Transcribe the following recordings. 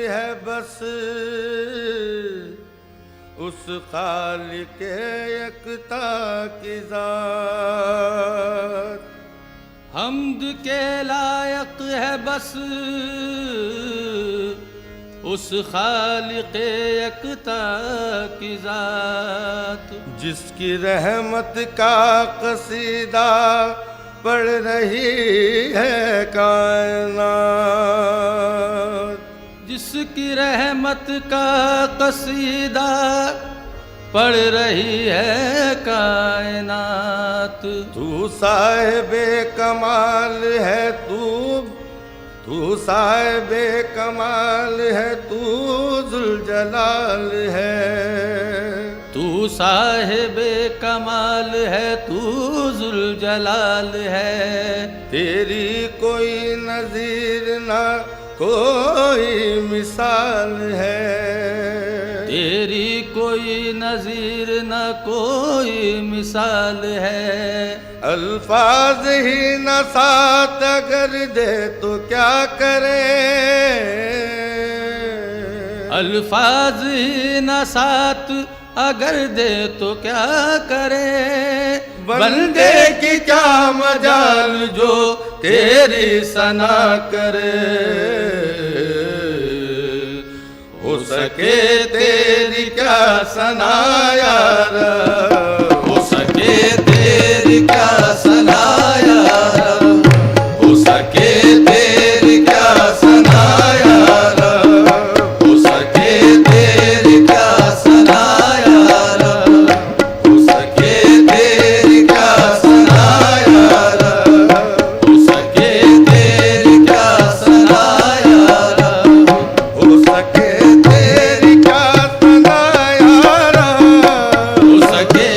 है बस उस खालिक यकता की ज़ात। हम्द के लायक है बस उस खालिक यकता की ज़ात। जिसकी रहमत का कसीदा पढ़ रही है कायनात। जिसकी रहमत का कसीदा पढ़ रही है कायनात। तू साहिबे कमाल है, तू साहिबे कमाल है, तू जुलजलाल है। तू साहिबे कमाल है, तू जुलजलाल है। तेरी कोई नज़ीर ना कोई मिसाल है। तेरी कोई नज़ीर न कोई मिसाल है। अल्फाज ही न साथ अगर दे तो क्या करे। अल्फाज ही न साथ अगर दे तो क्या करे। बंदे की क्या मजाल जो तेरी सना करे। हो सके तेरी क्या सना यार, हो सके तेरी क्या सना यार, हो सके तेरी क्या सना यार, हो सके तेरी क्या सना यार, हो सके तेरी क्या सना यार, हो सके तेरी क्या सना यार, हो सके तेरी क्या सना यार, हो सके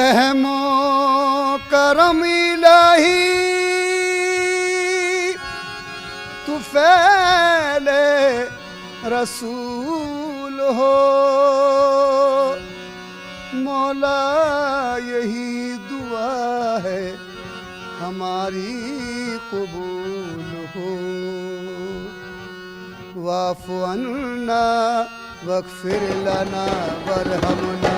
रहमो करम इलाही तू फैले रसूल हो मौला यही दुआ है हमारी कबूल हो वाफ़ु अन्ना वग़फ़िर लना वरहमना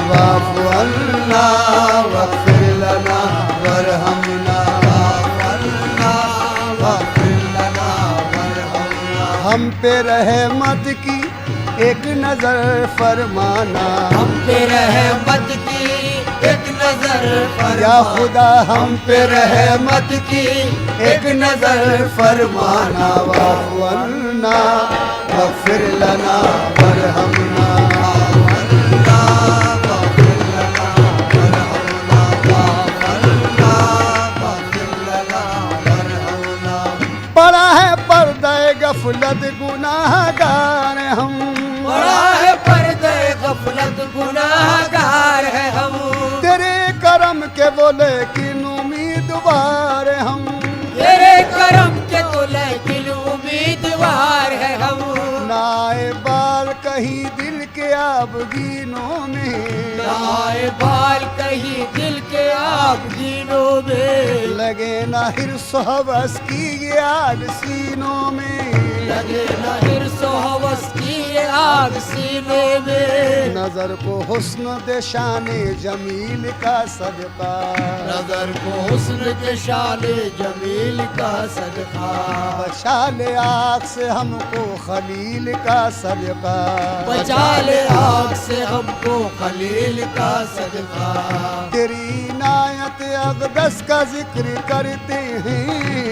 वाफ़ु अन्ना वग़फ़िर लना वरहमना हम पे रहमत की एक नजर फरमाना हम पे रहमत की एक नजर या खुदा हम पे रहमत की एक नजर फरमाना वाफ़ु अन्ना वग़फ़िर लना वरहमना पड़ा है पर्दा गफलत गुनाहगार हम बड़ा है पर्दे गफलत गुनाहगार है हम तेरे करम के बोले किन उम्मीदवार हम तेरे करम के तो लेकिन उम्मीदवार है हम नाए बाल कहीं दिल के आबगीनों में लाए बाल कहीं दिल के आबगीनों में लगे ना हिर्सो हवस की ये आग सीनों में लगे न हिर्सो हवस की ये आग सीने में नजर को हुस्न दे शाने जमील का सदका नजर को हुस्न के शाले जमील का सदका बचा ले आग से हमको खलील का सदका बचा ले आग से हमको खलील का सदका तेरी इनायत अक़दस का जिक्र करते हैं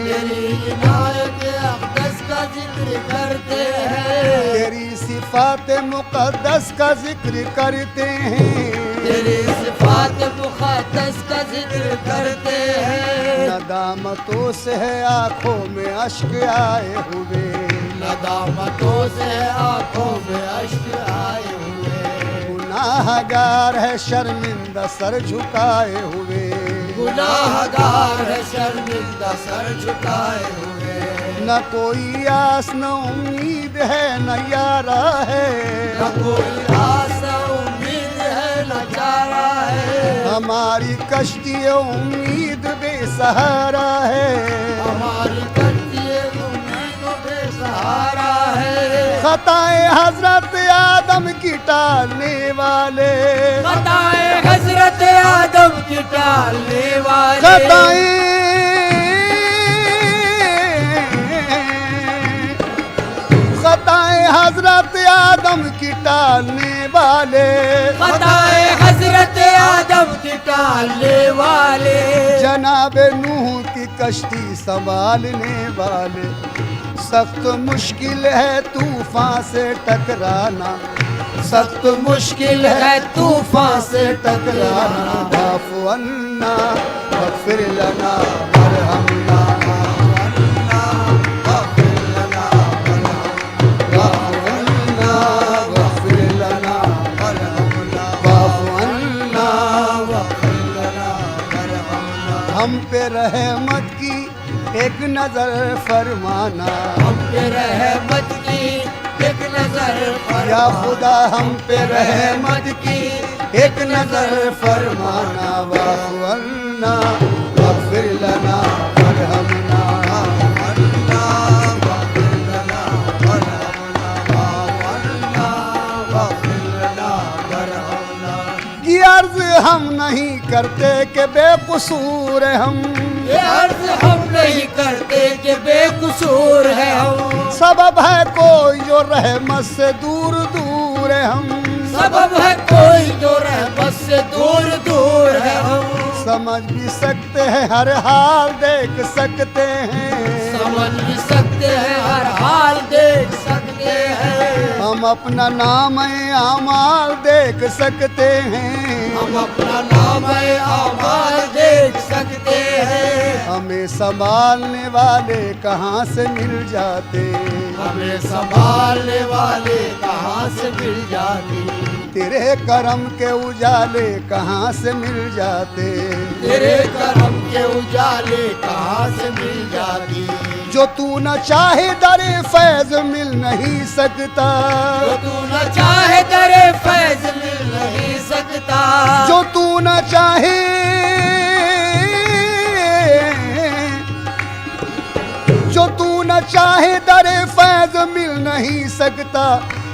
तेरी इनायत अक़दस का जिक्र करते हैं तेरी सिफात मुक़द्दस का जिक्र करते हैं तेरी सिफात मुक़द्दस का जिक्र करते हैं नदामतों से है आँखों में अश्क आए हुए नदामतों से आंखों में अश्क आए हुए गुनाहगार है शर्मिंदा सर झुकाए हुए गुनाहगार है शर्मिंदा सर झुकाए हुए न कोई आस न उम्मीद है न यारा है न कोई आशा उम्मीद है न चारा है हमारी कश्ती उम्मीद बेसहारा है हमारी कश्ती उम्मीद बेसहारा है खताए हजरत आदम की टालने वाले खताए हजरत आदम की टालने वाले खताए खताए हजरत आदम की टालने वाले खताए हजरत आदम की टालने वाले जनाब नूह की कश्ती संभालने वाले सख्त मुश्किल है तूफान से टकराना सख्त मुश्किल है तूफान से टकराना वाफ़ु अन्ना वग़फ़िर लना वरहमना हम पे रहमत की एक नजर फरमाना हम पे रहमत की एक नजर या खुदा हम पे रहमत की एक नजर फरमाना वाफ़ु अन्ना वग़फ़िर लना वरहमना ये अर्ज हम नहीं करते कि बेकसूर हम ये अर्ज हम नहीं करते कि बेकसूर है हम सबब है कोई जो रहमत से दूर दूर है हम सबब है कोई जो रहमत से दूर दूर है हम समझ भी सकते हैं हर हाल देख सकते हैं समझ भी सकते हैं हर हाल देख सकते हैं हम अपना नाम आमाल देख सकते हैं हम अपना नाम आमाल देख सकते हैं हमें संभालने वाले कहाँ से मिल जाते, हमें संभालने वाले कहाँ से मिल जाते, तेरे करम के उजाले कहाँ से मिल जाते, तेरे करम के उजाले कहाँ से मिल जाते, जो तू न चाहे दरे फैज मिल नहीं सकता, जो तू न चाहे दरे फैज मिल नहीं सकता, जो तू न चाहे, जो तू न चाहे दरे फैज मिल नहीं सकता,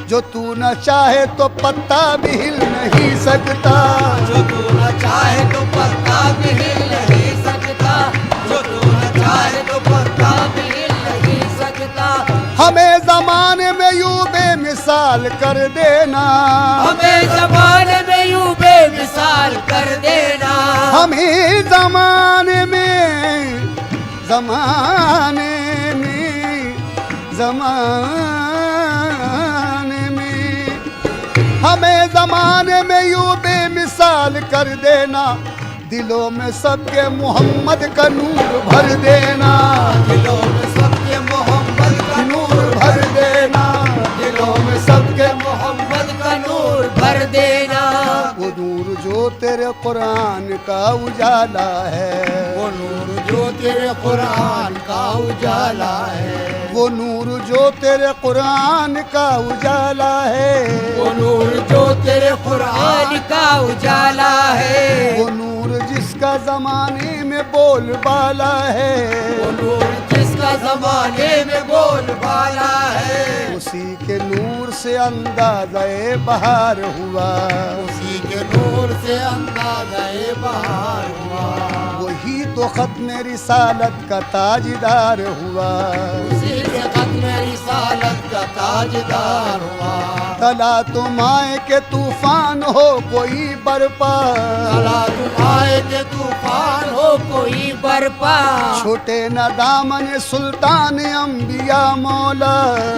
जो तू न चाहे तो पत्ता भी हिल नहीं सकता, जो तू न चाहे तो पत्ता भी हिल नहीं सकता, जो तू न चाहे तो पत्ता भी हिल नहीं सकता, हमें जमाने में यूं बेमिसाल कर देना, हमें जमाने में यूं बेमिसाल कर देना, हमें जमाने में हमें ज़माने में यूं बेमिसाल कर देना, दिलों में सबके मोहम्मद का नूर भर देना, दिलों में सबके मोहम्मद का नूर भर देना, दिलों में सबके मोहम्मद का नूर भर देना, वो नूर जो तेरे कुरान का उजाला है, वो नूर जो तेरे कुरान का उजाला है, वो नूर जो तेरे कुरान का उजाला है, वो नूर जो तेरे कुरान का उजाला है, वो नूर जिसका ज़माने में बोलबाला है, वो नूर जिसका ज़माने में बोलबाला है, उसी के नूर से अंदाज़े बहार हुआ, उसी के नूर से अंदाज़े बहार हुआ, वही तो खत्म रिसालत का ताजदार हुआ, उसी से खत्म रिसालत का ताजदार हुआ, तला तुम आए के तूफान हो कोई बरपा, तला तुम आए के तूफान हो कोई बरपा, छोटे न दामन सुल्तान अंबिया मौला,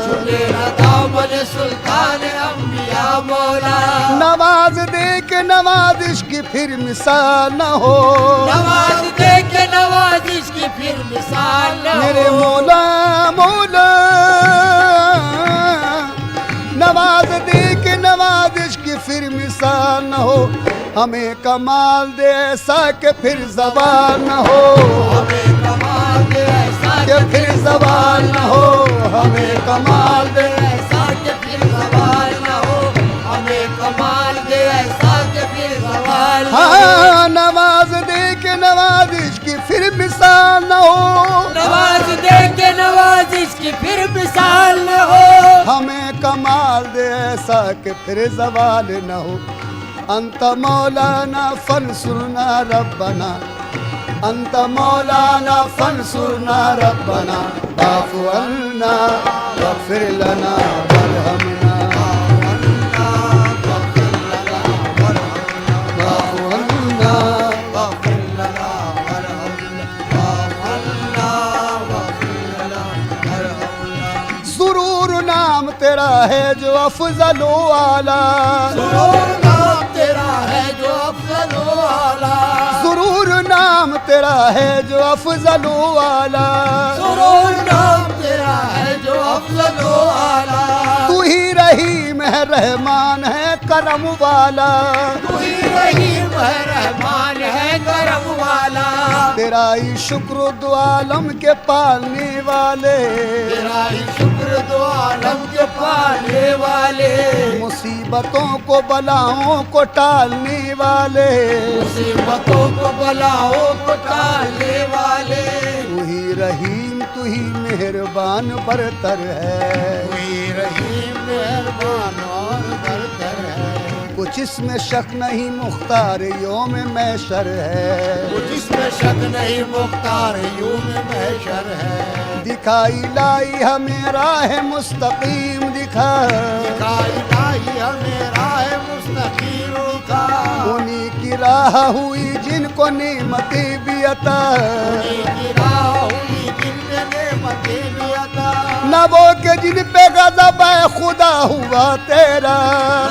छुटे न दामन सुल्तान अंबिया मौला, नवाज दे के नवाजिश की फिर मिसाल न हो, नवाज दे के नवाजिश की फिर मिसाल न मेरे हो, मौला मौला, नवाज दे के नवाजिश की फिर मिसाल न हो, हमें कमाल दे ऐसा के फिर ज़बान न हो, हमें कमाल दे ऐसा के फिर ज़बान न हो, हमें कमाल दे, ऐसा के फिर सवाल न हो, हमें कमाल दे ऐसा के फिर सवाल न हो, हाँ नवाज दे के नवाजिश की फिर मिसाल न हो, नवाज दे के नवाजिश की फिर मिसाल न हो, हमें कमाल दे ऐसा के फिर ज़वाल न हो, अंत मौलाना फंसुरना रब्बना, अंत मौलाना फंसुरना रब्बना, वाफ़ु अन्ना वग़फ़िर लना वरहमना, वाफ़ु अन्ना, सुरूर नाम तेरा है जो अफ़ज़ल व आला, सुरूर नाम तेरा है जो अफजल व आला, सुरूर नाम तेरा है जो अफ़ज़ल व आला, सुरूर नाम तेरा है जो अफजल व आला, तू ही रहीम है रहमान है करम वाला, तू ही रहीम है रहमान है करम वाला, तेरा ही शुक्र दो आलम के पालने वाले, तेरा ही शुक्र दो आलम के पालने वाले, मुसीबतों को बलाओं को टालने वाले, मुसीबतों को बलाओं को टालने वाले, तू ही रहीम तू ही मेहरबान बरतर है, तू ही रहीम मेहरबान और बरतर है, कुछ इसमें शक नहीं मुख्तार योम महशर है, कुछ इसमें शक नहीं मुख्तार यूम महशर है, दिखाई लाई हमें राह मुस्तकीम दिखा, दिखाई लाई हमें राह मुस्तकीम का, उन्हीं की राह हुई जिनको नेमतें भी अता, उन्हीं की राह हुई जिनमें नेमतें भी अता, न वो के जिन पे गज़ब है खुदा हुआ तेरा,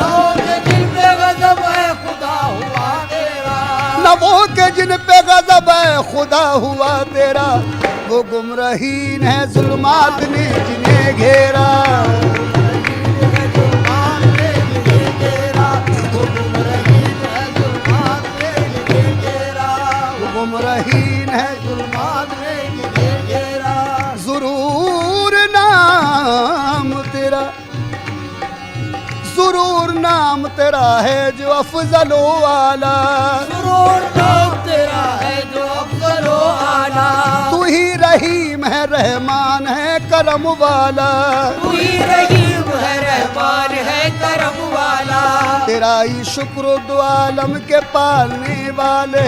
न वो के जिन पे गज़ब है खुदा हुआ तेरा, न वो के जिन पे गजब है खुदा हुआ तेरा, वो गुमराहीन है जुल्मात ने जिन्हें घेरा। गुमराहीन है जुल्मात ने जिन्हें घेरा। ज़रूर नाम तेरा, ज़रूर नाम तेरा है जो अफजलो आला। ज़रूर नाम तेरा है जो अफजलो आला। तू ही रहीम है रहमान है करम वाला। तू ही रहीम है रहमान है करम वाला। तेरा ही शुक्र दो आलम के पालने वाले।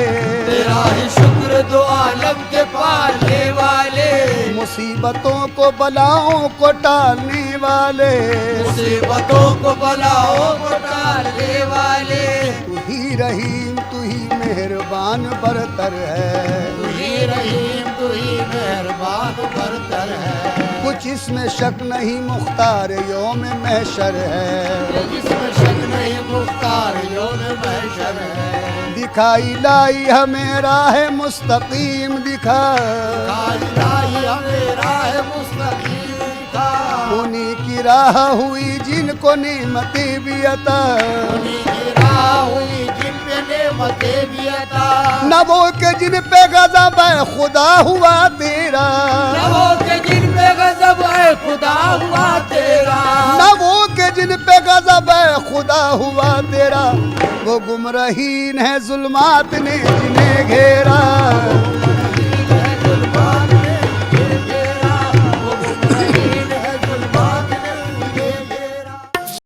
तेरा ही शुक्र दो आलम के पालने वाले। मुसीबतों को बलाओं को टालने वाले। मुसीबतों को बलाओं को टालने वाले। तू ही रहीम तू ही मेहरबान बरतर है। तू ही रहीम तू ही मेहरबान बरतर है। कुछ इसमें शक नहीं मुख्तार यौम महशर है। जिसमें शक नहीं मुख्तार यौम महशर है। दिखाई लाई हमें राह मुस्तकीम दिखा। लाई हमें राह मुस्तकीम दिखा। उन्हीं की राह हुई जिनको नेमतें भी अता। उन्हीं की राह हुई जिन पे नेमतें भी अता। न वो के जिन पे गज़ब है खुदा हुआ तेरा। न वो के जिन पे गज़ब है खुदा हुआ तेरा। न वो के जिन पे गज़ब है खुदा हुआ तेरा, वो गुमराहीन है जुल्मात ने जिन्हें घेरा।